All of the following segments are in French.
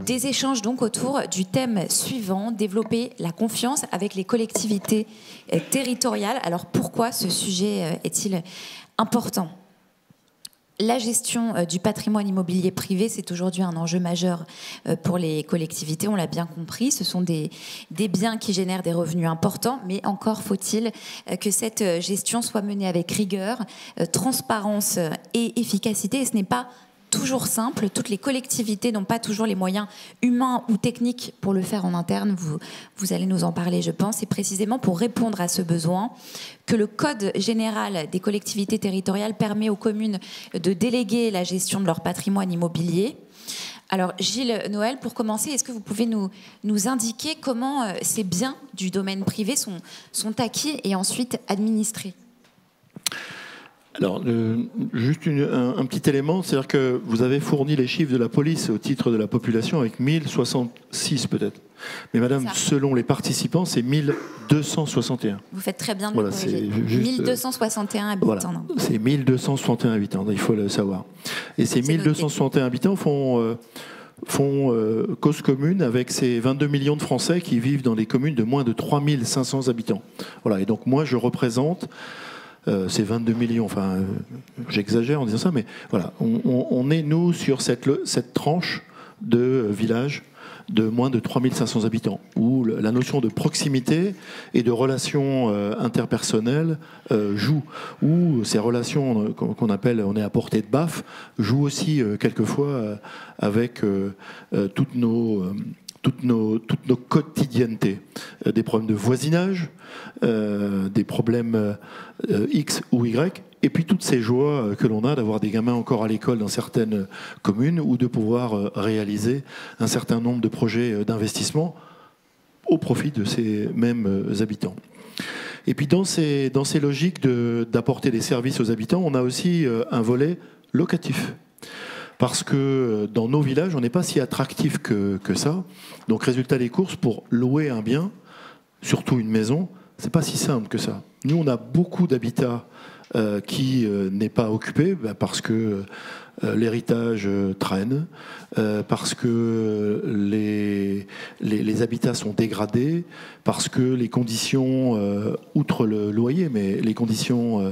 Des échanges donc autour du thème suivant, développer la confiance avec les collectivités territoriales. Alors pourquoi ce sujet est-il important ? La gestion du patrimoine immobilier privé, c'est aujourd'hui un enjeu majeur pour les collectivités, on l'a bien compris. Ce sont des biens qui génèrent des revenus importants, mais encore faut-il que cette gestion soit menée avec rigueur, transparence et efficacité. Et ce n'est pas toujours simple. Toutes les collectivités n'ont pas toujours les moyens humains ou techniques pour le faire en interne. Vous allez nous en parler, je pense. Et précisément pour répondre à ce besoin, que le Code général des collectivités territoriales permet aux communes de déléguer la gestion de leur patrimoine immobilier. Alors, Gilles Noël, pour commencer, est-ce que vous pouvez nous indiquer comment ces biens du domaine privé sont acquis et ensuite administrés ? Alors, juste un petit élément, c'est-à-dire que vous avez fourni les chiffres de la police au titre de la population avec 1066 peut-être. Mais madame, selon les participants, c'est 1261. Vous faites très bien de voilà, le corriger. 1261 habitants. Voilà, c'est 1261 habitants, il faut le savoir. Et ces 1261 habitants font cause commune avec ces 22 millions de Français qui vivent dans des communes de moins de 3500 habitants. Voilà, et donc moi, je représente... c'est 22 millions, enfin, j'exagère en disant ça, mais voilà, on est, nous, sur cette tranche de villages de moins de 3500 habitants, où la notion de proximité et de relations interpersonnelles joue, où ces relations qu'on appelle, on est à portée de baffe, jouent aussi quelquefois avec toutes nos quotidiennetés, des problèmes de voisinage, des problèmes X ou Y, et puis toutes ces joies que l'on a d'avoir des gamins encore à l'école dans certaines communes ou de pouvoir réaliser un certain nombre de projets d'investissement au profit de ces mêmes habitants. Et puis dans ces logiques d'apporter des services aux habitants, on a aussi un volet locatif. Parce que dans nos villages, on n'est pas si attractif que ça. Donc, résultat des courses, pour louer un bien, surtout une maison, c'est pas si simple que ça. Nous, on a beaucoup d'habitats qui n'est pas occupé parce que l'héritage traîne, parce que les habitats sont dégradés, parce que les conditions, outre le loyer, mais les conditions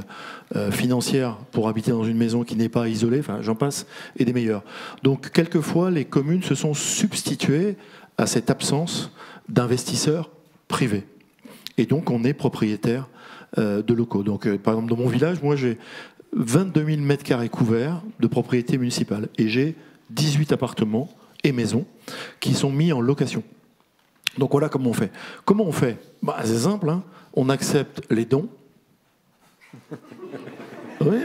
financières pour habiter dans une maison qui n'est pas isolée, enfin j'en passe, et des meilleures. Donc quelquefois, les communes se sont substituées à cette absence d'investisseurs privés. Et donc on est propriétaire de locaux. Donc par exemple dans mon village, moi j'ai 22 000 mètres carrés couverts de propriété municipale et j'ai 18 appartements et maisons qui sont mis en location. Donc voilà comment on fait. Comment on fait ? C'est simple, hein, on accepte les dons. Oui,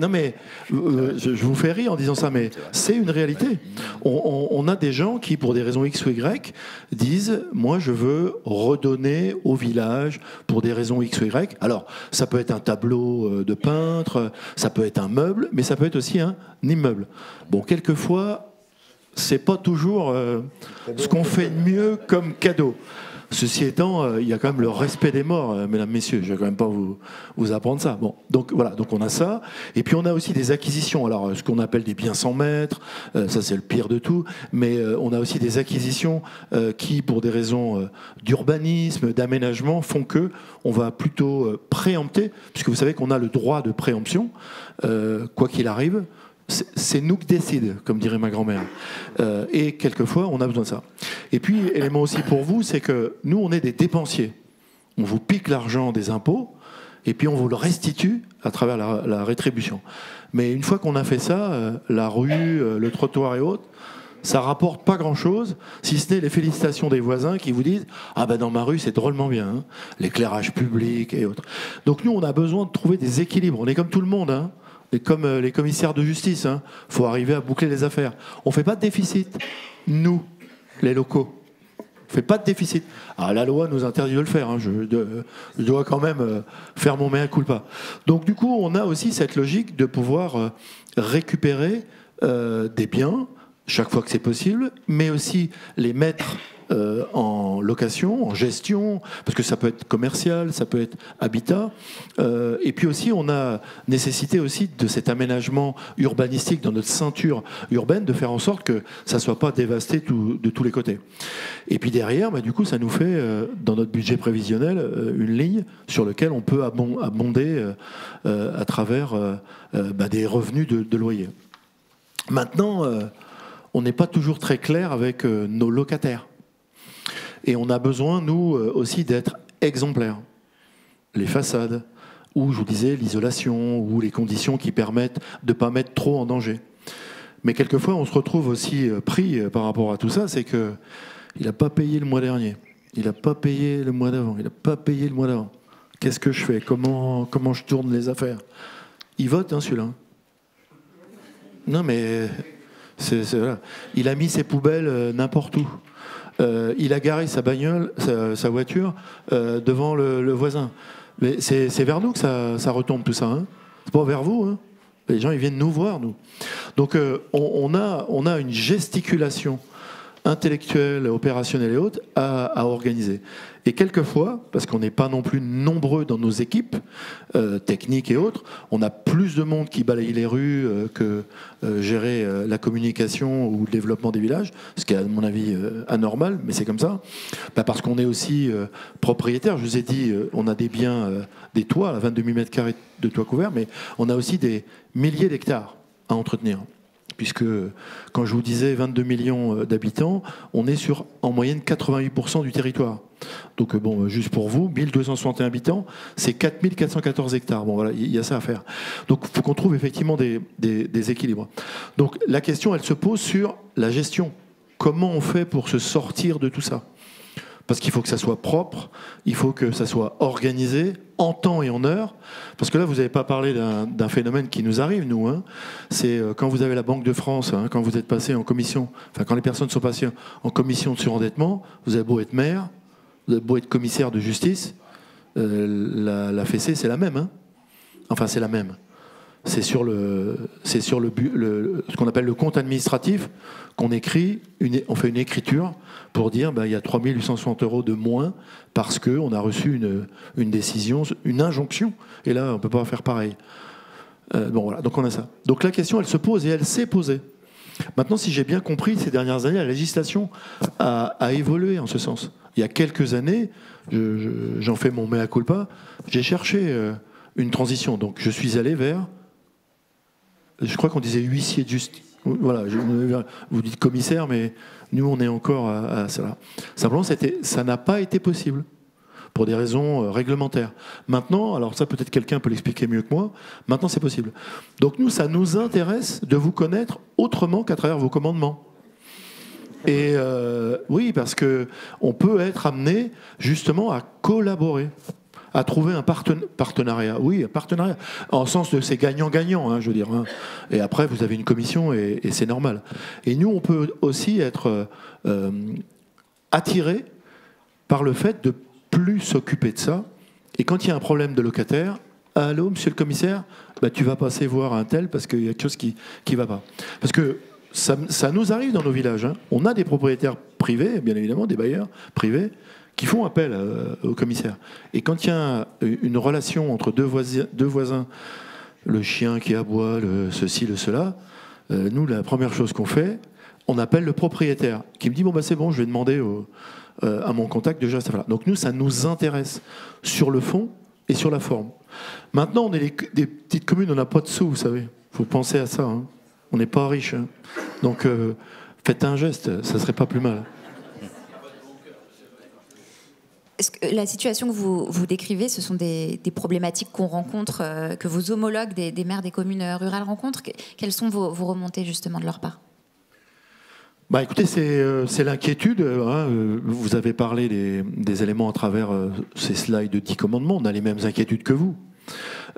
mais je vous fais rire en disant ça, mais c'est une réalité. On a des gens qui, pour des raisons X ou Y, disent « moi, je veux redonner au village pour des raisons X ou Y ». Alors, ça peut être un tableau de peintre, ça peut être un meuble, mais ça peut être aussi un immeuble. Bon, quelquefois, c'est pas toujours ce qu'on fait de mieux comme cadeau. Ceci étant, il y a quand même le respect des morts, mesdames, messieurs. Je ne vais quand même pas vous apprendre ça. Bon, donc voilà, donc on a ça. Et puis on a aussi des acquisitions. Alors, ce qu'on appelle des biens sans maître, ça c'est le pire de tout. Mais on a aussi des acquisitions qui, pour des raisons d'urbanisme, d'aménagement, font que on va plutôt préempter, puisque vous savez qu'on a le droit de préemption, quoi qu'il arrive. C'est nous qui décidons, comme dirait ma grand-mère. Et quelquefois, on a besoin de ça. Et puis, élément aussi pour vous, c'est que nous, on est des dépensiers. On vous pique l'argent des impôts, et puis on vous le restitue à travers la rétribution. Mais une fois qu'on a fait ça, la rue, le trottoir et autres, ça rapporte pas grand-chose, si ce n'est les félicitations des voisins qui vous disent « Ah ben dans ma rue, c'est drôlement bien, hein, l'éclairage public et autres. » Donc nous, on a besoin de trouver des équilibres. On est comme tout le monde, hein. Et comme les commissaires de justice, hein, faut arriver à boucler les affaires. On fait pas de déficit, nous, les locaux. On fait pas de déficit. Ah, la loi nous interdit de le faire. Hein, je dois quand même faire mon mea culpa. Donc du coup, on a aussi cette logique de pouvoir récupérer des biens chaque fois que c'est possible, mais aussi les mettre en location, en gestion, parce que ça peut être commercial, ça peut être habitat. Et puis aussi, on a nécessité aussi de cet aménagement urbanistique dans notre ceinture urbaine, de faire en sorte que ça ne soit pas dévasté de tous les côtés. Et puis derrière, du coup, ça nous fait, dans notre budget prévisionnel, une ligne sur laquelle on peut abonder à travers des revenus de loyer. Maintenant, on n'est pas toujours très clair avec nos locataires. Et on a besoin, nous, aussi d'être exemplaires. Les façades, ou, je vous disais, l'isolation, ou les conditions qui permettent de ne pas mettre trop en danger. Mais quelquefois, on se retrouve aussi pris par rapport à tout ça, c'est qu'il n'a pas payé le mois dernier, il n'a pas payé le mois d'avant, il n'a pas payé le mois d'avant. Qu'est-ce que je fais? Comment je tourne les affaires? Il vote, celui-là. Non, mais voilà. Il a mis ses poubelles n'importe où. Il a garé sa bagnole, sa voiture, devant le voisin. Mais c'est vers nous que ça retombe tout ça. C'est pas vers vous. Les gens, ils viennent nous voir, nous. Donc, on a une gesticulation intellectuelle, opérationnelle et autres à organiser. Et quelquefois, parce qu'on n'est pas non plus nombreux dans nos équipes techniques et autres, on a plus de monde qui balaye les rues que gérer la communication ou le développement des villages, ce qui est à mon avis anormal, mais c'est comme ça. Parce qu'on est aussi propriétaire. Je vous ai dit, on a des biens, des toits, 22 000 m² de toits couverts, mais on a aussi des milliers d'hectares à entretenir. Puisque, quand je vous disais 22 millions d'habitants, on est sur, en moyenne, 88% du territoire. Donc, juste pour vous, 1261 habitants, c'est 4414 hectares. Bon, voilà, il y a ça à faire. Donc, il faut qu'on trouve effectivement des équilibres. Donc, la question, elle se pose sur la gestion. Comment on fait pour se sortir de tout ça? Parce qu'il faut que ça soit propre, il faut que ça soit organisé en temps et en heure. Parce que là, vous n'avez pas parlé d'un phénomène qui nous arrive, nous. C'est quand vous avez la Banque de France, quand vous êtes passé en commission, quand les personnes sont passées en commission de surendettement, vous avez beau être maire, vous avez beau être commissaire de justice, la fessée, c'est la même. Enfin, c'est la même. C'est sur ce qu'on appelle le compte administratif qu'on écrit, on fait une écriture pour dire il y a 3 860 € de moins parce qu'on a reçu une décision, une injonction. Et là, on ne peut pas faire pareil. Voilà, donc on a ça. Donc la question, elle se pose et elle s'est posée. Maintenant, si j'ai bien compris, ces dernières années, la législation a évolué en ce sens. Il y a quelques années, j'en fais mon mea culpa, j'ai cherché une transition. Donc je suis allé vers... Je crois qu'on disait huissier de justice. Voilà, vous dites commissaire, mais nous, on est encore à ça. Simplement, ça n'a pas été possible, pour des raisons réglementaires. Maintenant, alors ça, peut-être quelqu'un peut l'expliquer mieux que moi, maintenant, c'est possible. Donc nous, ça nous intéresse de vous connaître autrement qu'à travers vos commandements. Et oui, parce qu'on peut être amené, justement, à collaborer, à trouver un partenariat. Oui, un partenariat. En sens de c'est gagnant-gagnant, je veux dire. Et après, vous avez une commission et c'est normal. Et nous, on peut aussi être attirés par le fait de plus s'occuper de ça. Et quand il y a un problème de locataire, allô, monsieur le commissaire, tu vas passer voir un tel parce qu'il y a quelque chose qui ne va pas. Parce que ça nous arrive dans nos villages. On a des propriétaires privés, bien évidemment, des bailleurs privés, qui font appel au commissaire. Et quand il y a une relation entre deux voisins, le chien qui aboie, ceci, le cela, nous, la première chose qu'on fait, on appelle le propriétaire, qui me dit, c'est bon, je vais demander à mon contact déjà ça. Donc nous, ça nous intéresse sur le fond et sur la forme. Maintenant, on est des petites communes, on n'a pas de sous, vous savez. Il faut penser à ça. On n'est pas riches. Donc, faites un geste, ça ne serait pas plus mal. Est-ce que la situation que vous décrivez, ce sont des problématiques qu'on rencontre, que vos homologues des maires des communes rurales rencontrent? Quelles sont vos remontées justement de leur part? Écoutez, c'est l'inquiétude. Vous avez parlé des éléments à travers ces slides de 10 commandements. On a les mêmes inquiétudes que vous.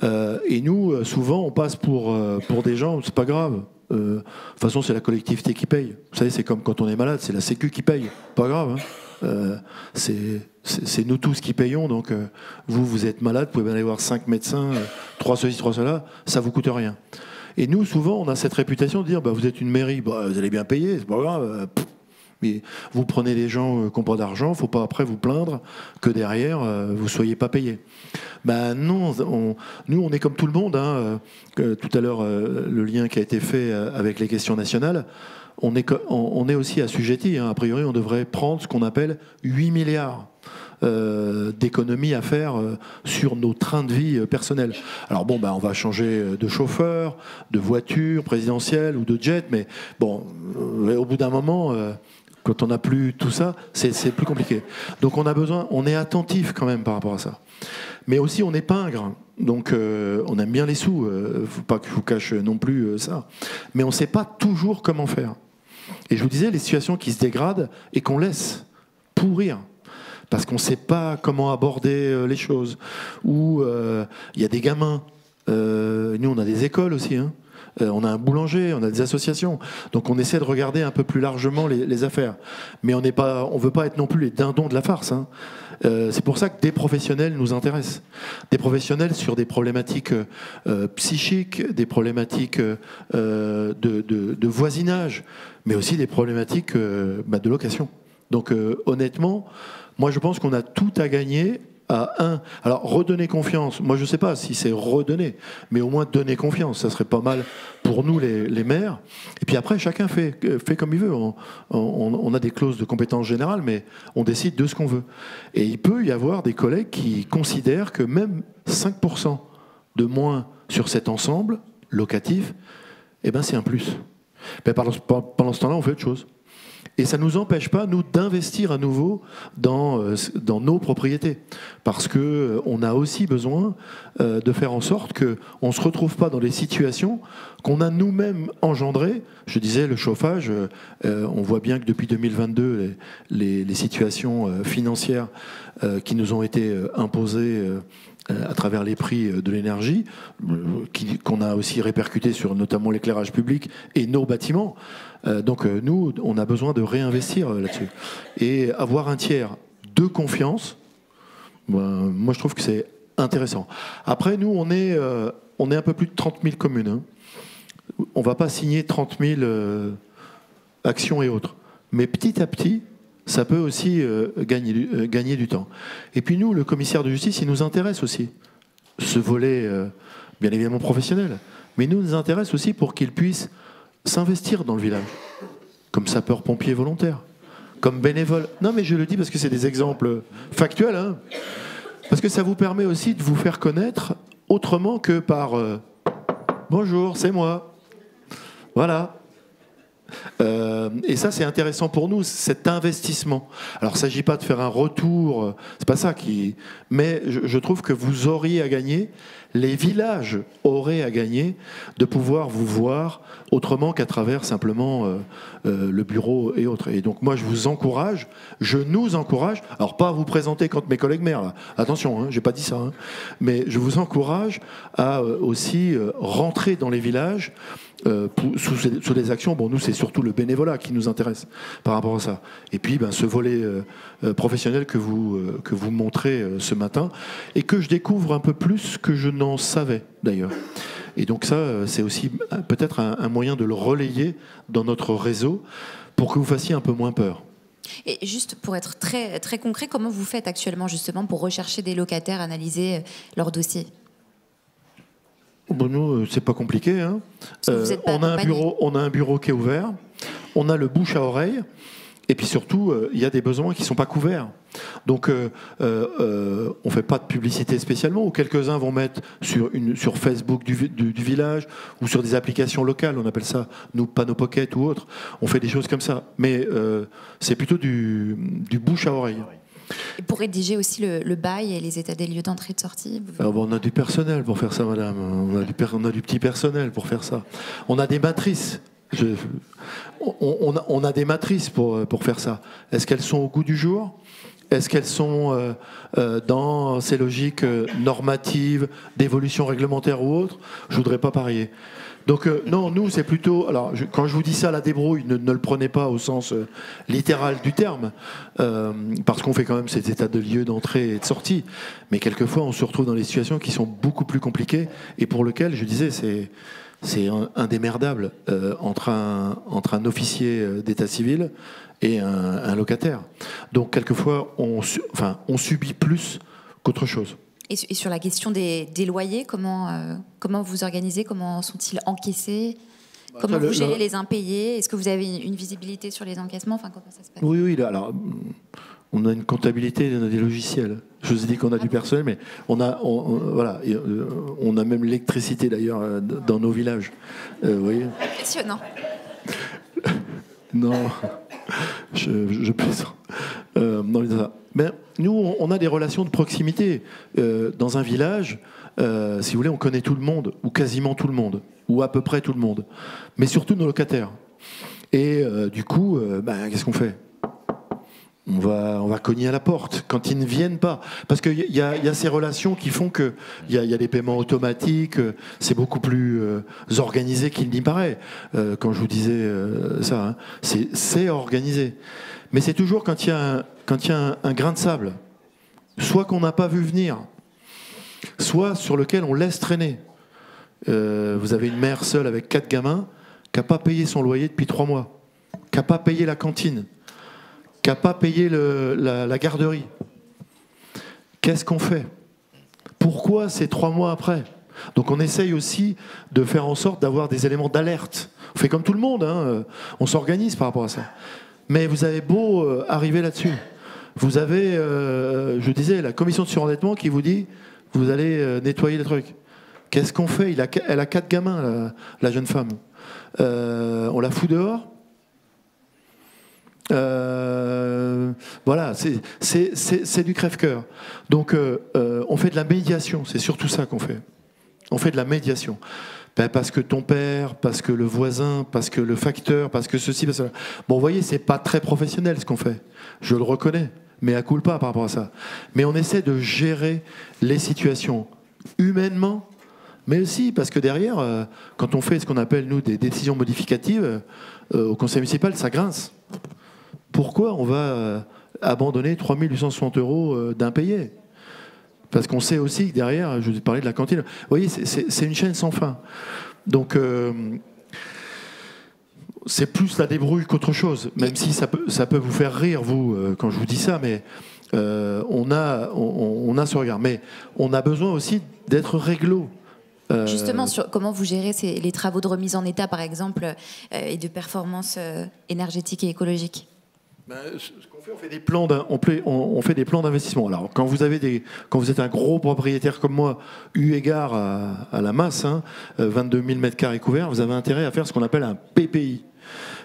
Et nous, souvent, on passe pour des gens, c'est pas grave. De toute façon, c'est la collectivité qui paye. Vous savez, c'est comme quand on est malade, c'est la Sécu qui paye. Pas grave. C'est nous tous qui payons. Donc, vous êtes malade, vous pouvez aller voir 5 médecins, 3 ceci, 3 cela, ça vous coûte rien. Et nous, souvent, on a cette réputation de dire bah, vous êtes une mairie, bah, vous allez bien payer, c'est pas grave. Mais vous prenez des gens qui n'ont pas d'argent, il ne faut pas après vous plaindre que derrière, vous ne soyez pas payé. Ben non, nous, on est comme tout le monde. Hein, tout à l'heure, le lien qui a été fait avec les questions nationales, on est aussi assujetti. Hein, a priori, on devrait prendre ce qu'on appelle 8 milliards d'économies à faire sur nos trains de vie personnels. Alors bon, ben, on va changer de chauffeur, de voiture présidentielle ou de jet, mais bon, au bout d'un moment... quand on n'a plus tout ça, c'est plus compliqué. Donc on est attentif quand même par rapport à ça. Mais aussi on est pingre, donc on aime bien les sous, faut pas que je vous cache non plus ça. Mais on ne sait pas toujours comment faire. Et je vous disais, les situations qui se dégradent et qu'on laisse pourrir, parce qu'on ne sait pas comment aborder les choses. Ou il y a des gamins, nous on a des écoles aussi, hein. On a un boulanger, on a des associations. Donc on essaie de regarder un peu plus largement les affaires. Mais on ne veut pas être non plus les dindons de la farce. Hein. C'est pour ça que des professionnels nous intéressent. Des professionnels sur des problématiques psychiques, des problématiques de voisinage, mais aussi des problématiques de location. Donc honnêtement, moi je pense qu'on a tout à gagner alors, redonner confiance, moi je ne sais pas si c'est redonner, mais au moins donner confiance, ça serait pas mal pour nous les maires. Et puis après, chacun fait comme il veut. On a des clauses de compétence générale, mais on décide de ce qu'on veut. Et il peut y avoir des collègues qui considèrent que même 5% de moins sur cet ensemble locatif, eh ben c'est un plus. Mais pendant ce temps-là, on fait autre chose. Et ça ne nous empêche pas, nous, d'investir à nouveau dans nos propriétés. Parce qu'on a aussi besoin de faire en sorte qu'on ne se retrouve pas dans les situations qu'on a nous-mêmes engendrées. Je disais, le chauffage, on voit bien que depuis 2022, les situations financières qui nous ont été imposées à travers les prix de l'énergie, qu'on a aussi répercuté sur notamment l'éclairage public et nos bâtiments. Donc nous, on a besoin de réinvestir là-dessus. Et avoir un tiers de confiance, moi je trouve que c'est intéressant. Après, nous, on est un peu plus de 30 000 communes. Hein. On ne va pas signer 30 000 actions et autres. Mais petit à petit, ça peut aussi gagner du temps. Et puis nous, le commissaire de justice, il nous intéresse aussi. Ce volet, bien évidemment professionnel, mais il nous intéresse aussi pour qu'il puisse s'investir dans le village, comme sapeur-pompier volontaire, comme bénévole. Non, mais je le dis parce que c'est des exemples factuels, hein. Parce que ça vous permet aussi de vous faire connaître autrement que par « Bonjour, c'est moi ». Voilà. Et ça, c'est intéressant pour nous, cet investissement. Alors, il ne s'agit pas de faire un retour, c'est pas ça qui... Mais je trouve que vous auriez à gagner, les villages auraient à gagner de pouvoir vous voir autrement qu'à travers simplement le bureau et autres. Et donc, moi, je nous encourage, alors pas à vous présenter contre mes collègues maires, là. Attention, hein, j'ai pas dit ça, hein, mais je vous encourage à aussi rentrer dans les villages sous des actions. Bon, nous, c'est surtout le bénévolat qui nous intéresse par rapport à ça. Et puis, ce volet professionnel que vous montrez ce matin et que je découvre un peu plus que je n'en savais d'ailleurs. Et donc ça, c'est aussi peut-être un moyen de le relayer dans notre réseau pour que vous fassiez un peu moins peur. Et juste pour être très, très concret, comment vous faites actuellement justement pour rechercher des locataires, analyser leurs dossiers ? Bon, nous, c'est pas compliqué. Hein. On a un bureau qui est ouvert. On a le bouche à oreille. Et puis surtout, il y a des besoins qui ne sont pas couverts. Donc, on ne fait pas de publicité spécialement, ou quelques-uns vont mettre sur Facebook du village, ou sur des applications locales, on appelle ça, nous, Panneau Pocket ou autre. On fait des choses comme ça. Mais c'est plutôt du bouche à oreille. Et pour rédiger aussi le bail et les états des lieux d'entrée et de sortie on a du personnel pour faire ça, madame. On a du petit personnel pour faire ça. On a des matrices. On a des matrices pour faire ça. Est-ce qu'elles sont au goût du jour ? Est-ce qu'elles sont dans ces logiques normatives, d'évolution réglementaire ou autre ? Je ne voudrais pas parier. Donc non, nous c'est plutôt... Alors quand je vous dis ça, la débrouille, ne le prenez pas au sens littéral du terme, parce qu'on fait quand même ces états de lieux d'entrée et de sortie. Mais quelquefois, on se retrouve dans des situations qui sont beaucoup plus compliquées et pour lesquelles, je disais, c'est indémerdable entre un officier d'état civil et un locataire. Donc quelquefois, on subit plus qu'autre chose. Et sur la question des loyers, comment vous organisez? Comment sont-ils encaissés? Comment vous gérez les impayés? Est-ce que vous avez une visibilité sur les encaissements? Enfin, comment ça se passe? Oui. Alors, on a une comptabilité, on a des logiciels. Je vous ai dit qu'on a du personnel, mais on a même l'électricité d'ailleurs dans nos villages. Vous voyez? Impressionnant. Non, je plaisante. Mais nous, on a des relations de proximité. Dans un village, si vous voulez, on connaît tout le monde, ou quasiment tout le monde, ou à peu près tout le monde, mais surtout nos locataires. Et du coup, qu'est-ce qu'on fait? On va cogner à la porte quand ils ne viennent pas. Parce qu'il y a ces relations qui font qu'il y a des paiements automatiques, c'est beaucoup plus organisé qu'il n'y paraît. Quand je vous disais ça, hein, c'est organisé. Mais c'est toujours quand il y a un grain de sable, soit qu'on n'a pas vu venir, soit sur lequel on laisse traîner. Vous avez une mère seule avec 4 gamins qui n'a pas payé son loyer depuis 3 mois, qui n'a pas payé la cantine, qui n'a pas payé la garderie. Qu'est-ce qu'on fait? Pourquoi c'est 3 mois après? Donc on essaye aussi de faire en sorte d'avoir des éléments d'alerte. On fait comme tout le monde, hein, on s'organise par rapport à ça. Mais vous avez beau arriver là-dessus. Vous avez, je disais, la commission de surendettement qui vous dit vous allez nettoyer les trucs. Qu'est-ce qu'on fait? Elle a 4 gamins, la jeune femme. On la fout dehors? Voilà, c'est du crève-cœur. Donc on fait de la médiation, c'est surtout ça qu'on fait. On fait de la médiation. Parce que ton père, parce que le voisin, parce que le facteur, parce que ceci, parce que... Bon, vous voyez, c'est pas très professionnel ce qu'on fait. Je le reconnais, mais à culpa par rapport à ça. Mais on essaie de gérer les situations humainement, mais aussi parce que derrière, quand on fait ce qu'on appelle, nous, des décisions modificatives, au conseil municipal, ça grince. Pourquoi on va abandonner 3 860 € d'impayés? Parce qu'on sait aussi que derrière, je vous ai parlé de la cantine, vous voyez, c'est une chaîne sans fin. Donc, c'est plus la débrouille qu'autre chose, même si ça peut vous faire rire, vous, quand je vous dis ça, mais on a ce regard. Mais on a besoin aussi d'être réglo. Justement, sur comment vous gérez les travaux de remise en état, par exemple, et de performance énergétique et écologique? Ce qu'on fait, on fait des plans d'investissement. Alors, quand vous êtes un gros propriétaire comme moi, eu égard à la masse, 22 000 m² couverts, vous avez intérêt à faire ce qu'on appelle un PPI.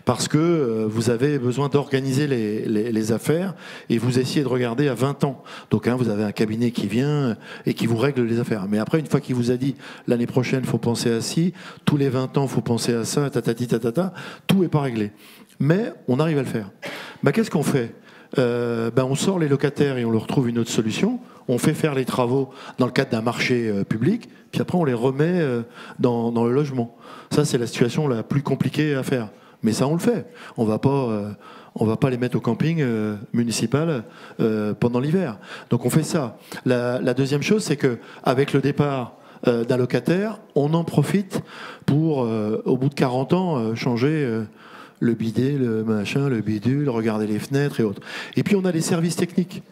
Parce que vous avez besoin d'organiser les affaires et vous essayez de regarder à 20 ans. Donc vous avez un cabinet qui vient et qui vous règle les affaires. Mais après, une fois qu'il vous a dit l'année prochaine, il faut penser à ci, tous les 20 ans, il faut penser à ça, tatati tatata, tout n'est pas réglé. Mais on arrive à le faire. Qu'est-ce qu'on fait? On sort les locataires et on leur trouve une autre solution. On fait faire les travaux dans le cadre d'un marché public, puis après on les remet dans le logement. Ça, c'est la situation la plus compliquée à faire. Mais ça, on le fait. On va pas les mettre au camping municipal pendant l'hiver. Donc on fait ça. La deuxième chose, c'est qu'avec le départ d'un locataire, on en profite pour, au bout de 40 ans, changer le bidet, le machin, le bidule, regarder les fenêtres et autres. Et puis on a des services techniques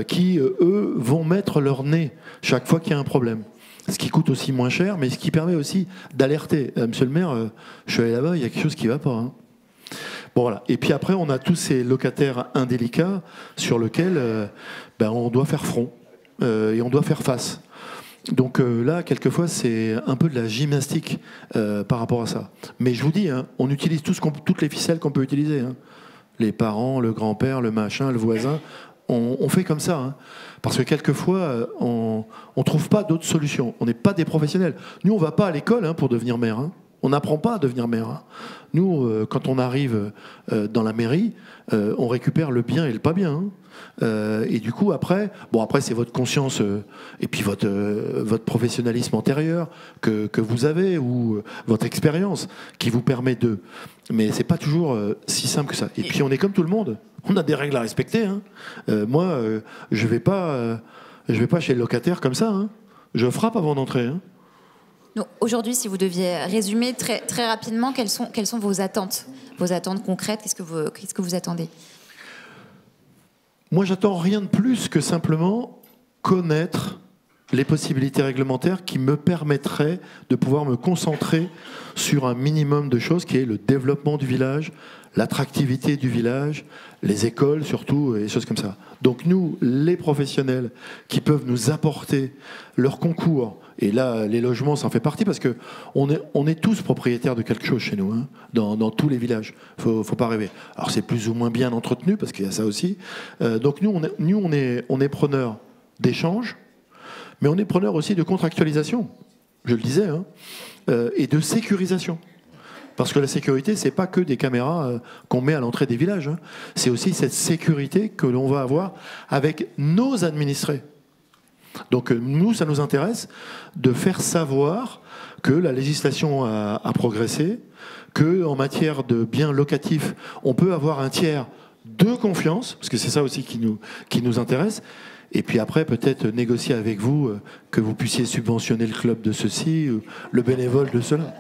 qui, eux, vont mettre leur nez chaque fois qu'il y a un problème. Ce qui coûte aussi moins cher, mais ce qui permet aussi d'alerter. Monsieur le maire, je suis allé là-bas, il y a quelque chose qui ne va pas. Hein. Bon, voilà. Et puis après, on a tous ces locataires indélicats sur lesquels on doit faire front et on doit faire face. Donc là, quelquefois, c'est un peu de la gymnastique par rapport à ça. Mais je vous dis, on utilise toutes les ficelles qu'on peut utiliser. Hein. Les parents, le grand-père, le machin, le voisin. On fait comme ça, hein. Parce que quelquefois, on ne trouve pas d'autres solutions. On n'est pas des professionnels. Nous, on ne va pas à l'école pour devenir maire. Hein. On n'apprend pas à devenir maire. Hein. Nous, quand on arrive dans la mairie, on récupère le bien et le pas bien. Hein. Et du coup, après c'est votre conscience et puis votre professionnalisme antérieur que vous avez ou votre expérience qui vous permet de... Mais c'est pas toujours si simple que ça. Et puis on est comme tout le monde. On a des règles à respecter. Hein. Moi, je vais pas chez le locataire comme ça. Hein. Je frappe avant d'entrer. Hein. Donc, aujourd'hui, si vous deviez résumer très, très rapidement, quelles sont vos attentes concrètes, qu'est-ce que vous attendez? Moi, j'attends rien de plus que simplement connaître les possibilités réglementaires qui me permettraient de pouvoir me concentrer sur un minimum de choses qui est le développement du village, l'attractivité du village, les écoles surtout, et des choses comme ça. Donc nous, les professionnels qui peuvent nous apporter leur concours, et là, les logements, ça en fait partie, parce qu'on est tous propriétaires de quelque chose chez nous, hein, dans tous les villages. Faut pas rêver. Alors c'est plus ou moins bien entretenu, parce qu'il y a ça aussi. Donc nous, on est preneurs d'échanges, mais on est preneur aussi de contractualisation, je le disais, hein, et de sécurisation. Parce que la sécurité, c'est pas que des caméras qu'on met à l'entrée des villages, hein. C'est aussi cette sécurité que l'on va avoir avec nos administrés. Donc nous, ça nous intéresse de faire savoir que la législation a progressé, qu'en matière de biens locatifs, on peut avoir un tiers de confiance, parce que c'est ça aussi qui nous intéresse. Et puis après, peut-être négocier avec vous que vous puissiez subventionner le club de ceci, ou le bénévole de cela.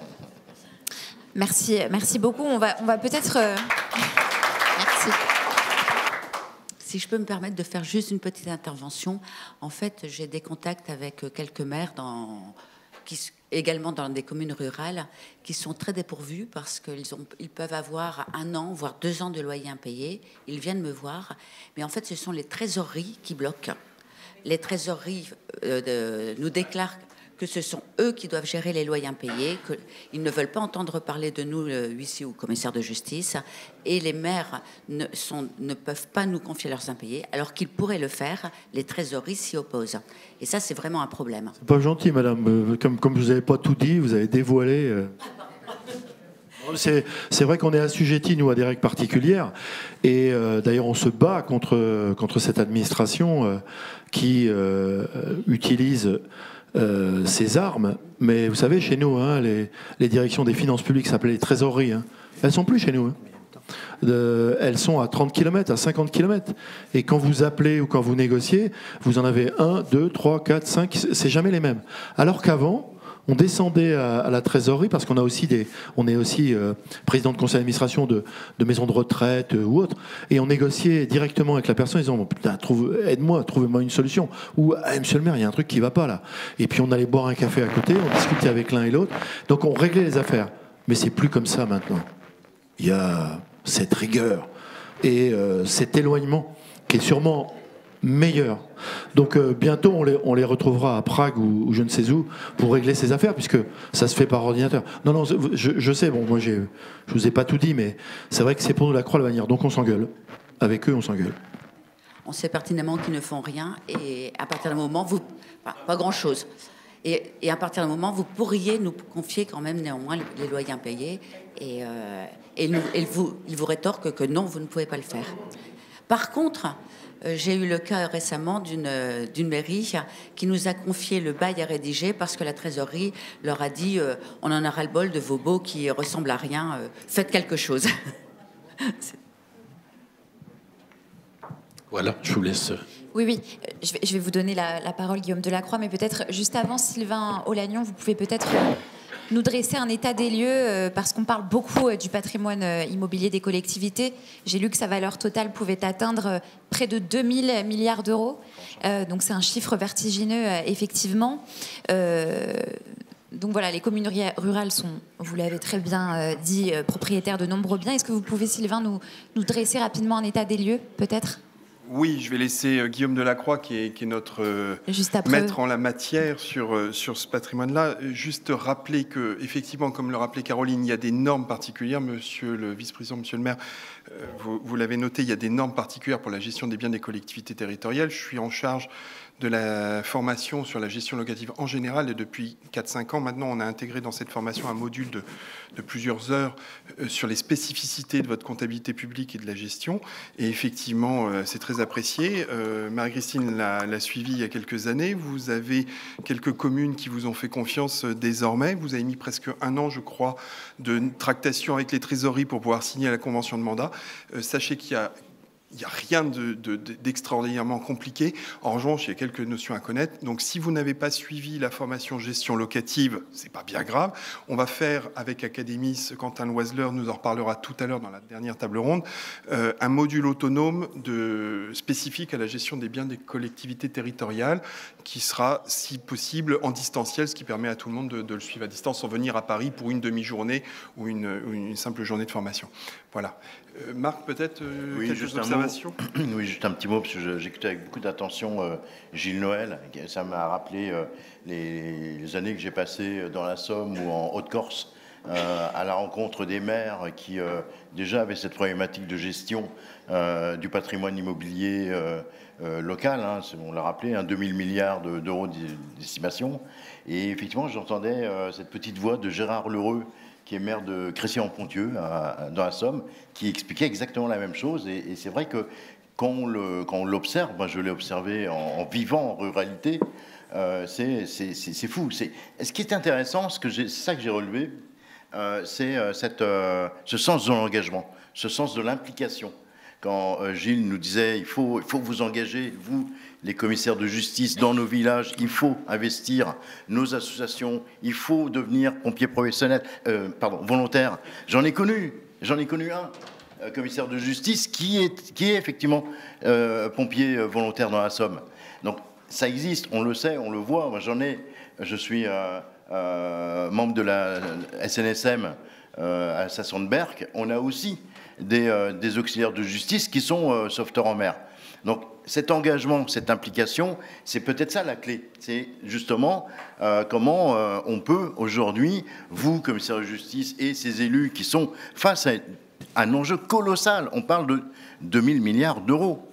Merci beaucoup. On va peut-être... Merci. Si je peux me permettre de faire juste une petite intervention, en fait, j'ai des contacts avec quelques maires également dans des communes rurales qui sont très dépourvus parce qu'ils peuvent avoir 1 an, voire 2 ans de loyer impayé. Ils viennent me voir, mais en fait, ce sont les trésoreries qui bloquent. Les trésoreries nous déclarent que ce sont eux qui doivent gérer les loyers impayés, qu'ils ne veulent pas entendre parler de nous, huissiers ou commissaires de justice, et les maires ne peuvent pas nous confier leurs impayés, alors qu'ils pourraient le faire, les trésoreries s'y opposent. Et ça, c'est vraiment un problème. C'est pas gentil, madame. Comme vous n'avez pas tout dit, vous avez dévoilé... C'est vrai qu'on est assujetti, nous, à des règles particulières. Et d'ailleurs, on se bat contre cette administration qui utilise... ces armes, mais vous savez, chez nous, hein, les directions des finances publiques s'appelaient les trésoreries. Hein. Elles sont plus chez nous. Hein. Elles sont à 30 km, à 50 km. Et quand vous appelez ou quand vous négociez, vous en avez 1, 2, 3, 4, 5, c'est jamais les mêmes. Alors qu'avant, on descendait à la trésorerie parce qu'on a aussi on est aussi président de conseil d'administration de maisons de retraite ou autre, et on négociait directement avec la personne en disant putain, aide-moi, trouvez-moi une solution, ou monsieur le maire, il y a un truc qui va pas là. Et puis on allait boire un café à côté, on discutait avec l'un et l'autre, donc on réglait les affaires. Mais c'est plus comme ça maintenant. Il y a cette rigueur et cet éloignement qui est sûrement meilleur. Donc bientôt on les retrouvera à Prague ou je ne sais où pour régler ces affaires, puisque ça se fait par ordinateur. Non, je sais, bon, moi je vous ai pas tout dit, mais c'est vrai que c'est pour nous la croix, la bannière. Donc on s'engueule. Avec eux, on s'engueule. On sait pertinemment qu'ils ne font rien, et à partir d'un moment, pas grand-chose. Et à partir d'un moment, vous pourriez nous confier quand même néanmoins les loyers impayés, et ils vous rétorquent que non, vous ne pouvez pas le faire. Par contre, j'ai eu le cas récemment d'une mairie qui nous a confié le bail à rédiger parce que la trésorerie leur a dit on en a ras-le-bol de vos baux qui ressemblent à rien, faites quelque chose. Voilà, je vous laisse. Oui, je vais vous donner la parole, Guillaume Delacroix, mais peut-être juste avant, Sylvain Olagnon, vous pouvez peut-être nous dresser un état des lieux, parce qu'on parle beaucoup du patrimoine immobilier des collectivités. J'ai lu que sa valeur totale pouvait atteindre près de 2000 milliards d'euros. Donc c'est un chiffre vertigineux, effectivement. Donc voilà, les communes rurales sont, vous l'avez très bien dit, propriétaires de nombreux biens. Est-ce que vous pouvez, Sylvain, nous dresser rapidement un état des lieux, peut-être ? Oui, je vais laisser Guillaume Delacroix, qui est notre maître en la matière sur ce patrimoine-là. Juste rappeler que, effectivement, comme le rappelait Caroline, il y a des normes particulières. Monsieur le vice-président, monsieur le maire, vous l'avez noté, il y a des normes particulières pour la gestion des biens des collectivités territoriales. Je suis en charge de la formation sur la gestion locative en général, et depuis 4-5 ans maintenant, on a intégré dans cette formation un module de plusieurs heures sur les spécificités de votre comptabilité publique et de la gestion. Et effectivement, c'est très apprécié. Marie-Christine l'a suivi il y a quelques années. Vous avez quelques communes qui vous ont fait confiance désormais. Vous avez mis presque 1 an, je crois, de tractation avec les trésoreries pour pouvoir signer la convention de mandat. Sachez qu'il y a Il n'y a rien d'extraordinairement compliqué. En revanche, il y a quelques notions à connaître. Donc, si vous n'avez pas suivi la formation gestion locative, c'est pas bien grave. On va faire avec Academis, Quentin Loiseleur nous en reparlera tout à l'heure dans la dernière table ronde, un module autonome spécifique à la gestion des biens des collectivités territoriales, qui sera, si possible, en distanciel, ce qui permet à tout le monde de le suivre à distance sans venir à Paris pour une demi-journée ou une simple journée de formation. Voilà. Marc, peut-être quelques observations ? Oui, juste un petit mot, parce que j'écoutais avec beaucoup d'attention Gilles Noël. Ça m'a rappelé les années que j'ai passées dans la Somme ou en Haute-Corse, à la rencontre des maires qui déjà avaient cette problématique de gestion du patrimoine immobilier local. On l'a rappelé, 2000 milliards d'euros d'estimation. Et effectivement, j'entendais cette petite voix de Gérard Lheureux, qui est maire de Crécy-en-Ponthieu, dans la Somme, qui expliquait exactement la même chose. Et c'est vrai que quand on l'observe, moi je l'ai observé en vivant en ruralité, c'est fou. Ce qui est intéressant, c'est ça que j'ai relevé, c'est ce sens de l'engagement, ce sens de l'implication. Quand Gilles nous disait il faut vous engager, vous, les commissaires de justice, dans nos villages, il faut investir nos associations, il faut devenir pompier professionnel, volontaire. J'en ai connu un commissaire de justice qui est effectivement pompier volontaire dans la Somme. Donc ça existe, on le sait, on le voit. Moi, je suis membre de la SNSM à Sassonberg. On a aussi des auxiliaires de justice qui sont sauveteurs en mer. Donc cet engagement, cette implication, c'est peut-être ça la clé. C'est justement comment on peut aujourd'hui, vous, commissaire de justice, et ces élus qui sont face à un enjeu colossal, on parle de 2000 milliards d'euros,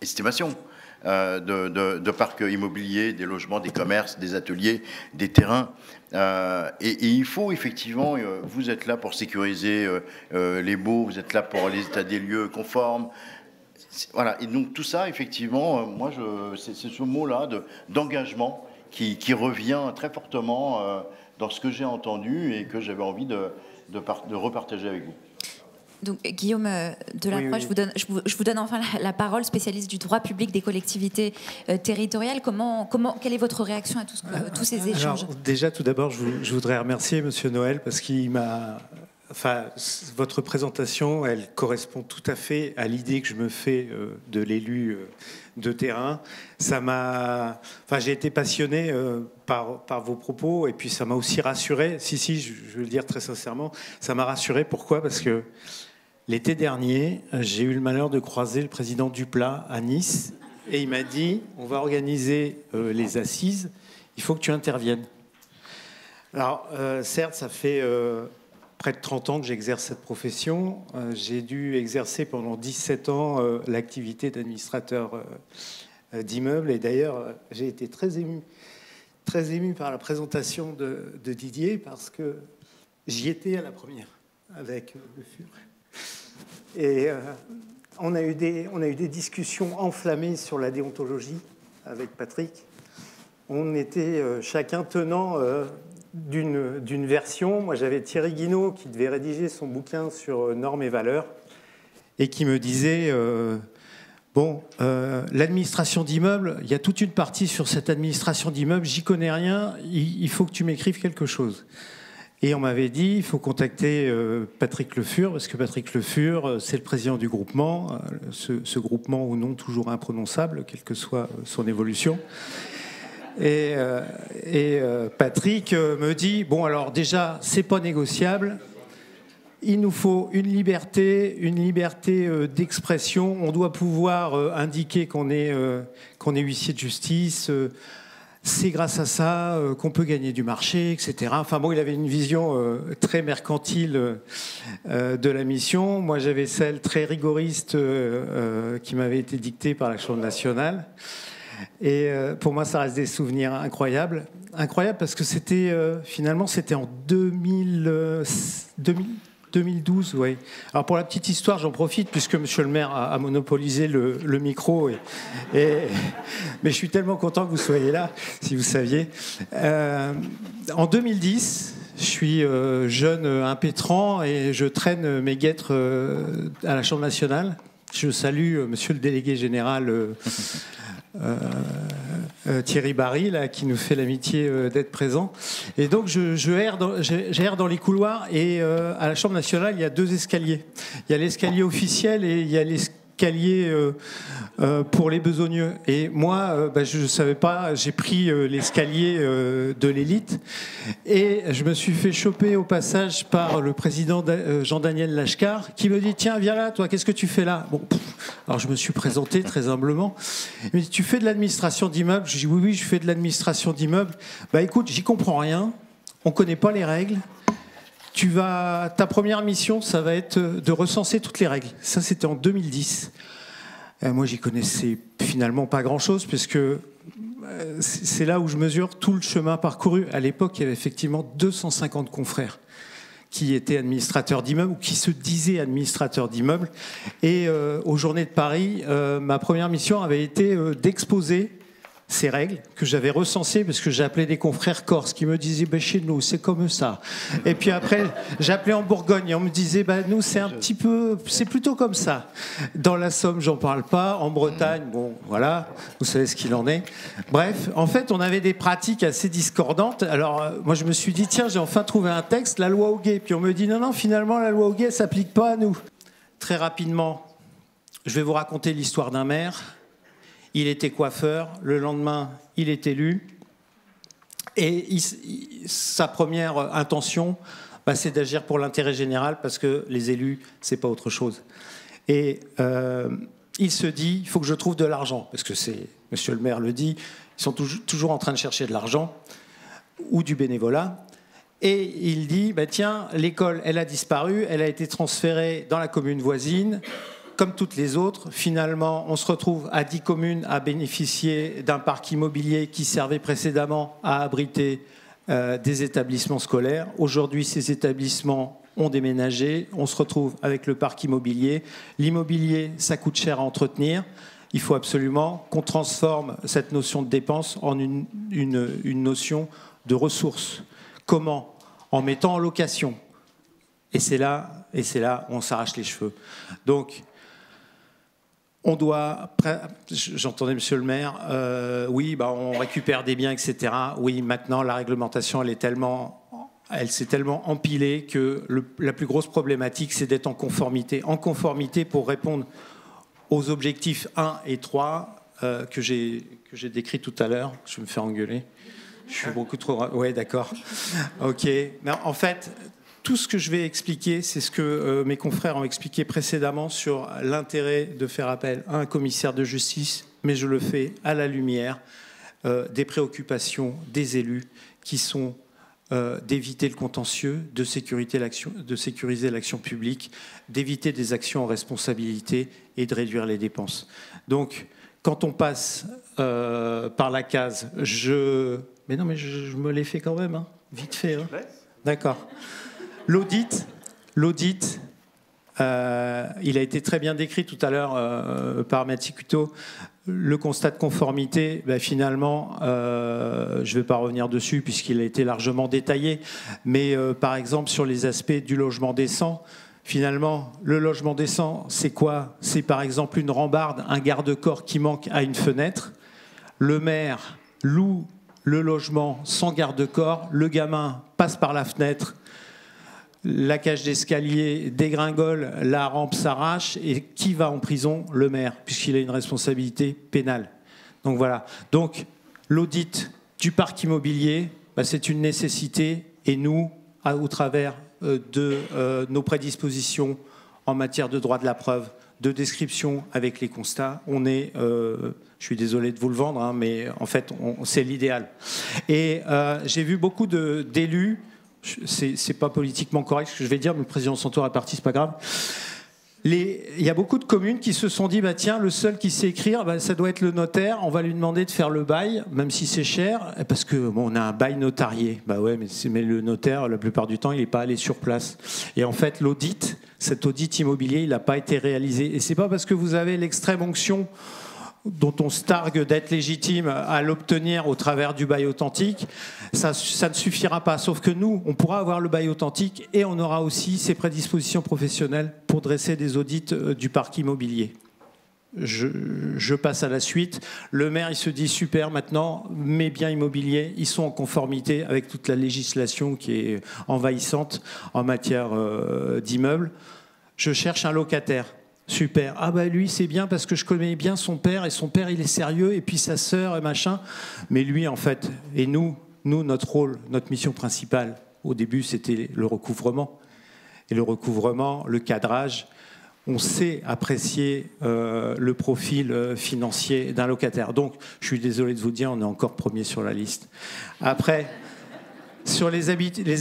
estimation, de parcs immobiliers, des logements, des commerces, des ateliers, des terrains. Et il faut effectivement, vous êtes là pour sécuriser les baux, vous êtes là pour les états des lieux conformes. Voilà, et donc tout ça, effectivement, moi, c'est ce mot-là d'engagement qui revient très fortement dans ce que j'ai entendu et que j'avais envie de repartager avec vous. Donc, Guillaume Delacroix, oui. Je vous donne enfin la parole, spécialiste du droit public des collectivités territoriales. Quelle est votre réaction à tous ces échanges ? Alors, déjà, tout d'abord, je voudrais remercier Monsieur Noël parce qu'il m'a... Enfin, votre présentation, elle correspond tout à fait à l'idée que je me fais de l'élu de terrain. J'ai été passionné par vos propos et puis ça m'a aussi rassuré. Si, je veux le dire très sincèrement, ça m'a rassuré. Pourquoi ? Parce que l'été dernier, j'ai eu le malheur de croiser le président Duplat à Nice et il m'a dit « On va organiser les assises, il faut que tu interviennes ». Alors, certes, ça fait... près de 30 ans que j'exerce cette profession. J'ai dû exercer pendant 17 ans l'activité d'administrateur d'immeubles. Et d'ailleurs, j'ai été très ému par la présentation de Didier parce que j'y étais à la première avec le FUR. Et on a eu des discussions enflammées sur la déontologie avec Patrick. On était chacun tenant... d'une version. Moi, j'avais Thierry Guinaud qui devait rédiger son bouquin sur normes et valeurs et qui me disait l'administration d'immeubles, il y a toute une partie sur cette administration d'immeubles, j'y connais rien, il faut que tu m'écrives quelque chose. Et on m'avait dit, il faut contacter Patrick Le Fur, parce que Patrick Le Fur, c'est le président du groupement, ce groupement au nom toujours imprononçable, quelle que soit son évolution. Et Patrick me dit, bon alors déjà, c'est pas négociable, il nous faut une liberté d'expression, on doit pouvoir indiquer qu'on est huissier de justice, c'est grâce à ça qu'on peut gagner du marché, etc. Enfin bon, il avait une vision très mercantile de la mission. Moi, j'avais celle très rigoriste qui m'avait été dictée par la Chambre nationale. Et pour moi, ça reste des souvenirs incroyables. Incroyables parce que finalement, c'était en 2012. Ouais. Alors pour la petite histoire, j'en profite puisque Monsieur le maire a monopolisé le micro. Mais je suis tellement content que vous soyez là, si vous saviez. En 2010, je suis jeune impétrant et je traîne mes guêtres à la Chambre nationale. Je salue monsieur le délégué général Thierry Barry, là, qui nous fait l'amitié d'être présent. Et donc, j'erre dans les couloirs, et à la Chambre nationale, il y a 2 escaliers. Il y a l'escalier officiel et il y a l'escalier pour les besogneux. Et moi, je ne savais pas, j'ai pris l'escalier de l'élite, et je me suis fait choper au passage par le président Jean-Daniel Lachkar, qui me dit: tiens, viens là, toi, qu'est-ce que tu fais là? Bon, alors je me suis présenté très humblement. Il me dit: tu fais de l'administration d'immeuble? Je dis: oui, je fais de l'administration d'immeuble. Bah écoute, j'y comprends rien, on ne connaît pas les règles. Ta première mission, ça va être de recenser toutes les règles. Ça, c'était en 2010. Moi, j'y connaissais finalement pas grand-chose, puisque c'est là où je mesure tout le chemin parcouru. À l'époque, il y avait effectivement 250 confrères qui étaient administrateurs d'immeubles ou qui se disaient administrateurs d'immeubles. Et aux Journées de Paris, ma première mission avait été d'exposer ces règles que j'avais recensées, parce que j'appelais des confrères corses qui me disaient: chez nous c'est comme ça. Et puis après j'appelais en Bourgogne et on me disait: nous c'est plutôt comme ça. Dans la Somme, j'en parle pas. En Bretagne, bon voilà, vous savez ce qu'il en est. Bref, en fait on avait des pratiques assez discordantes. Alors moi je me suis dit: tiens, j'ai enfin trouvé un texte, la loi Auguet. Puis on me dit: non, finalement la loi Auguet elle s'applique pas à nous. Très rapidement, je vais vous raconter l'histoire d'un maire. Il était coiffeur, le lendemain, il est élu. Et sa première intention, c'est d'agir pour l'intérêt général, parce que les élus, c'est pas autre chose. Et il se dit: il faut que je trouve de l'argent, parce que monsieur le maire le dit, ils sont toujours en train de chercher de l'argent ou du bénévolat. Et il dit: tiens, l'école, elle a disparu, elle a été transférée dans la commune voisine. Comme toutes les autres, finalement, on se retrouve à 10 communes à bénéficier d'un parc immobilier qui servait précédemment à abriter des établissements scolaires. Aujourd'hui, ces établissements ont déménagé. On se retrouve avec le parc immobilier. L'immobilier, ça coûte cher à entretenir. Il faut absolument qu'on transforme cette notion de dépense en une notion de ressources. Comment? En mettant en location. Et c'est là où on s'arrache les cheveux. Donc, on doit, j'entendais monsieur le maire, oui, on récupère des biens, etc. Oui, maintenant, la réglementation, elle s'est tellement empilée que la plus grosse problématique, c'est d'être en conformité. En conformité pour répondre aux objectifs 1 et 3 que j'ai décrits tout à l'heure. Je vais me faire engueuler. Je suis beaucoup trop... Oui, d'accord. OK. Mais en fait... Tout ce que je vais expliquer, c'est ce que mes confrères ont expliqué précédemment sur l'intérêt de faire appel à un commissaire de justice, mais je le fais à la lumière des préoccupations des élus qui sont d'éviter le contentieux, de sécuriser l'action publique, d'éviter des actions en responsabilité et de réduire les dépenses. Donc, quand on passe par la case, mais non, mais je me l'ai fait quand même, hein, vite fait. Hein. D'accord. L'audit, il a été très bien décrit tout à l'heure par Mathieu Couteau. Le constat de conformité, finalement, je ne vais pas revenir dessus puisqu'il a été largement détaillé, mais par exemple sur les aspects du logement décent, finalement, le logement décent, c'est quoi? C'est par exemple une rambarde, un garde-corps qui manque à une fenêtre. Le maire loue le logement sans garde-corps, le gamin passe par la fenêtre, la cage d'escalier dégringole, la rampe s'arrache, et qui va en prison? Le maire, puisqu'il a une responsabilité pénale. Donc voilà. Donc l'audit du parc immobilier, c'est une nécessité, et nous, au travers de nos prédispositions en matière de droit de la preuve, de description avec les constats, on est, je suis désolé de vous le vendre, hein, mais en fait, c'est l'idéal. Et j'ai vu beaucoup d'élus. C'est pas politiquement correct ce que je vais dire, mais le président Santour est parti, c'est pas grave. Il y a beaucoup de communes qui se sont dit tiens, le seul qui sait écrire, ça doit être le notaire, on va lui demander de faire le bail, même si c'est cher, parce que on a un bail notarié. Ouais, mais le notaire, la plupart du temps, il n'est pas allé sur place. Et en fait, cet audit immobilier, il n'a pas été réalisé. Et c'est pas parce que vous avez l'extrême onction dont on se targue d'être légitime à l'obtenir au travers du bail authentique, ça ne suffira pas. Sauf que nous, on pourra avoir le bail authentique et on aura aussi ces prédispositions professionnelles pour dresser des audits du parc immobilier. Je passe à la suite. Le maire, il se dit super, maintenant, mes biens immobiliers, ils sont en conformité avec toute la législation qui est envahissante en matière d'immeubles. Je cherche un locataire. Super. Ah bah lui c'est bien parce que je connais bien son père et son père il est sérieux et puis sa sœur et machin. Mais lui en fait, et nous notre rôle, notre mission principale au début c'était le recouvrement. Et le recouvrement, le cadrage, on sait apprécier le profil financier d'un locataire. Donc je suis désolé de vous dire, on est encore premier sur la liste. Après... Sur les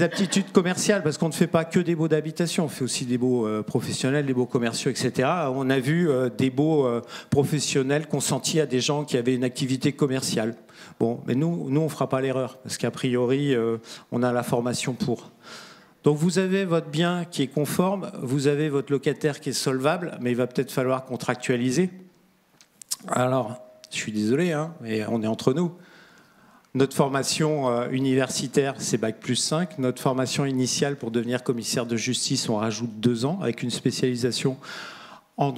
aptitudes commerciales, parce qu'on ne fait pas que des baux d'habitation, on fait aussi des baux professionnels, des baux commerciaux, etc. On a vu des baux professionnels consentis à des gens qui avaient une activité commerciale. Bon, mais nous on ne fera pas l'erreur, parce qu'a priori, on a la formation pour. Donc vous avez votre bien qui est conforme, vous avez votre locataire qui est solvable, mais il va peut-être falloir contractualiser. Alors, je suis désolé, hein, mais on est entre nous. Notre formation universitaire, c'est Bac+5. Notre formation initiale pour devenir commissaire de justice, on rajoute 2 ans avec une spécialisation en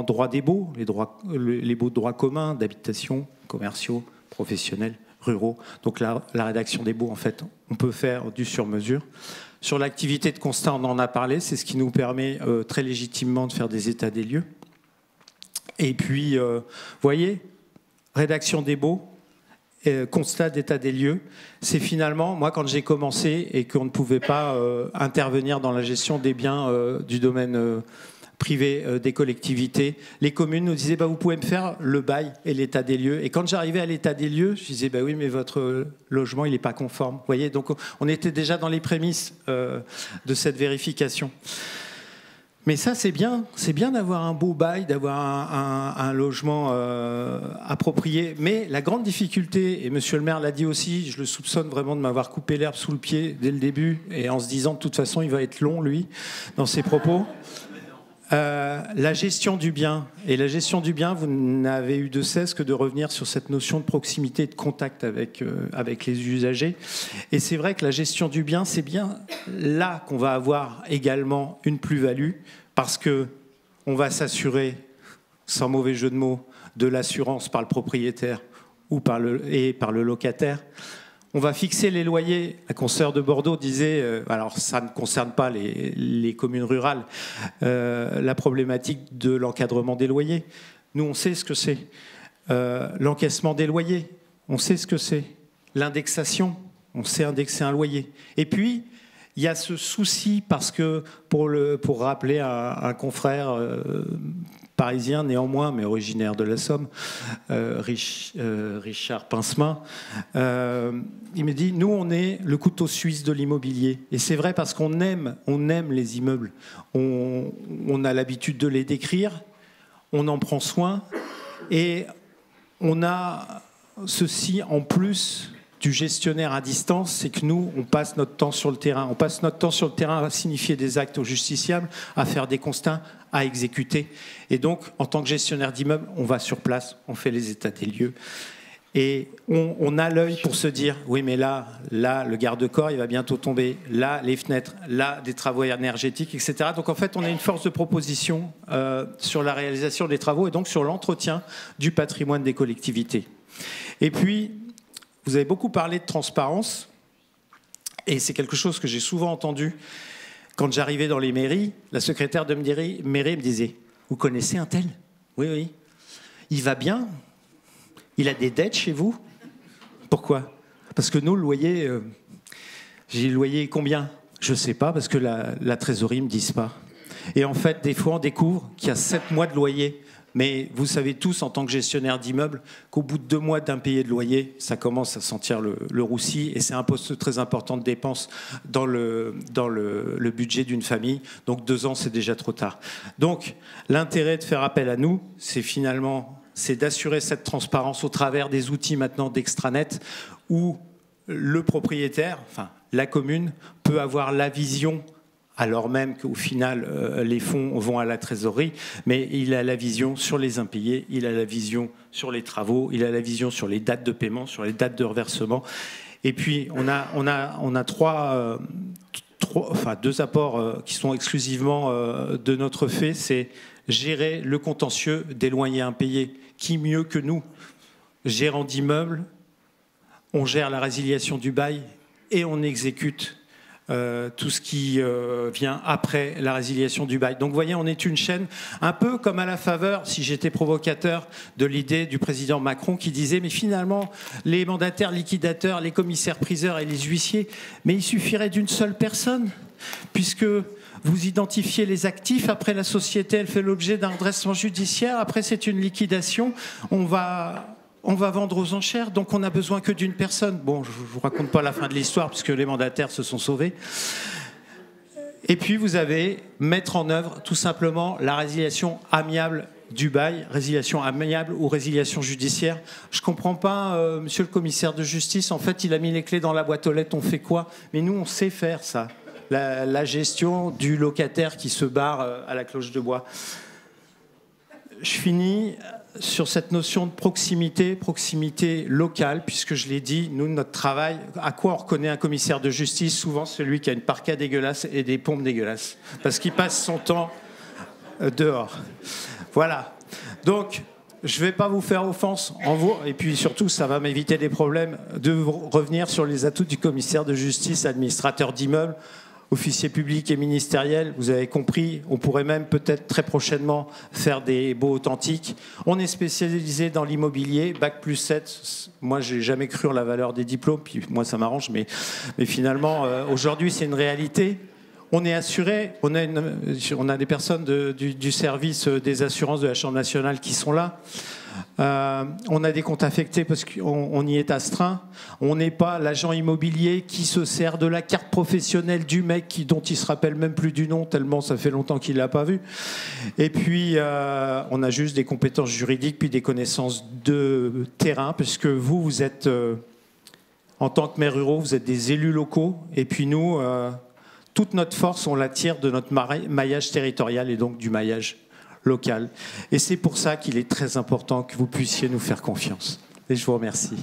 droit des baux, les baux de droit commun, d'habitation, commerciaux, professionnels, ruraux. Donc la rédaction des baux, en fait, on peut faire du sur-mesure. Sur l'activité de constat, on en a parlé. C'est ce qui nous permet très légitimement de faire des états des lieux. Et puis, vous voyez, rédaction des baux, constat d'état des lieux, c'est finalement, moi quand j'ai commencé et qu'on ne pouvait pas intervenir dans la gestion des biens du domaine privé des collectivités, les communes nous disaient vous pouvez me faire le bail et l'état des lieux. Et quand j'arrivais à l'état des lieux, je disais oui mais votre logement il n'est pas conforme. Vous voyez, donc on était déjà dans les prémices de cette vérification. Mais ça, c'est bien d'avoir un beau bail, d'avoir un logement approprié. Mais la grande difficulté, et monsieur le maire l'a dit aussi, je le soupçonne vraiment de m'avoir coupé l'herbe sous le pied dès le début, et en se disant de toute façon, il va être long, lui, dans ses propos. La gestion du bien. Et la gestion du bien, vous n'avez eu de cesse que de revenir sur cette notion de proximité et de contact avec les usagers. Et c'est vrai que la gestion du bien, c'est bien là qu'on va avoir également une plus-value, parce qu'on va s'assurer, sans mauvais jeu de mots, de l'assurance par le propriétaire ou par le locataire. On va fixer les loyers. La consoeur de Bordeaux disait, alors ça ne concerne pas les communes rurales, la problématique de l'encadrement des loyers. Nous, on sait ce que c'est. L'encaissement des loyers, on sait ce que c'est. L'indexation, on sait indexer un loyer. Et puis, il y a ce souci, parce que, pour rappeler un confrère parisien néanmoins, mais originaire de la Somme, Richard Pincemain, il me dit, nous on est le couteau suisse de l'immobilier. Et c'est vrai parce qu'on aime les immeubles. On a l'habitude de les décrire, on en prend soin, et on a ceci en plus du gestionnaire à distance, c'est que nous, on passe notre temps sur le terrain. On passe notre temps sur le terrain à signifier des actes aux justiciables, à faire des constats, à exécuter. Et donc, en tant que gestionnaire d'immeuble, on va sur place, on fait les états des lieux. Et on a l'œil pour se dire, oui, mais là, le garde-corps, il va bientôt tomber. Là, les fenêtres, là, des travaux énergétiques, etc. Donc, en fait, on a une force de proposition sur la réalisation des travaux et donc sur l'entretien du patrimoine des collectivités. Et puis, vous avez beaucoup parlé de transparence, et c'est quelque chose que j'ai souvent entendu. Quand j'arrivais dans les mairies, la secrétaire de mairie me disait « Vous connaissez un tel ? Oui, oui. Il va bien ? Il a des dettes chez vous ? Pourquoi ? Parce que nous, le loyer, j'ai le loyer combien ? Je ne sais pas, parce que la trésorerie ne me dit pas. Et en fait, des fois, on découvre qu'il y a 7 mois de loyer. Mais vous savez tous, en tant que gestionnaire d'immeuble, qu'au bout de 2 mois d'impayé de loyer, ça commence à sentir le roussi, et c'est un poste très important de dépenses dans le budget d'une famille. Donc 2 ans, c'est déjà trop tard. Donc l'intérêt de faire appel à nous, c'est d'assurer cette transparence au travers des outils maintenant d'extranet, où le propriétaire, enfin la commune, peut avoir la vision alors même qu'au final, les fonds vont à la trésorerie, mais il a la vision sur les impayés, il a la vision sur les travaux, il a la vision sur les dates de paiement, sur les dates de reversement. Et puis, on a deux apports qui sont exclusivement de notre fait, c'est gérer le contentieux des loyers impayés. Qui mieux que nous, gérant d'immeubles, on gère la résiliation du bail et on exécute tout ce qui vient après la résiliation du bail. Donc vous voyez, on est une chaîne un peu comme à la faveur, si j'étais provocateur, de l'idée du président Macron qui disait mais finalement les mandataires liquidateurs, les commissaires priseurs et les huissiers, mais il suffirait d'une seule personne puisque vous identifiez les actifs, après la société elle fait l'objet d'un redressement judiciaire, après c'est une liquidation, on va vendre aux enchères, donc on n'a besoin que d'une personne. Bon, je ne vous raconte pas la fin de l'histoire, puisque les mandataires se sont sauvés. Et puis, vous avez mettre en œuvre, tout simplement, la résiliation amiable du bail, résiliation amiable ou résiliation judiciaire. Je ne comprends pas, monsieur le commissaire de justice, en fait, il a mis les clés dans la boîte aux lettres, on fait quoi? Mais nous, on sait faire ça. La gestion du locataire qui se barre à la cloche de bois. Je finis sur cette notion de proximité locale, puisque je l'ai dit, nous, notre travail, à quoi on reconnaît un commissaire de justice? Souvent celui qui a une parka dégueulasse et des pompes dégueulasses, parce qu'il passe son temps dehors. Voilà. Donc, je ne vais pas vous faire offense en vous, et puis surtout, ça va m'éviter des problèmes, de revenir sur les atouts du commissaire de justice, administrateur d'immeubles, officier public et ministériel, vous avez compris, on pourrait même peut-être très prochainement faire des baux authentiques. On est spécialisé dans l'immobilier, Bac+7, moi j'ai jamais cru en la valeur des diplômes, puis moi ça m'arrange, mais finalement aujourd'hui c'est une réalité. On est assuré, on a des personnes du service des assurances de la Chambre nationale qui sont là. On a des comptes affectés parce qu'on y est astreint. On n'est pas l'agent immobilier qui se sert de la carte professionnelle du mec dont il se rappelle même plus du nom tellement ça fait longtemps qu'il l'a pas vu. Et puis on a juste des compétences juridiques puis des connaissances de terrain puisque vous êtes en tant que maires ruraux, vous êtes des élus locaux et puis nous toute notre force on la tire de notre maillage territorial et donc du maillage local. Et c'est pour ça qu'il est très important que vous puissiez nous faire confiance. Et je vous remercie.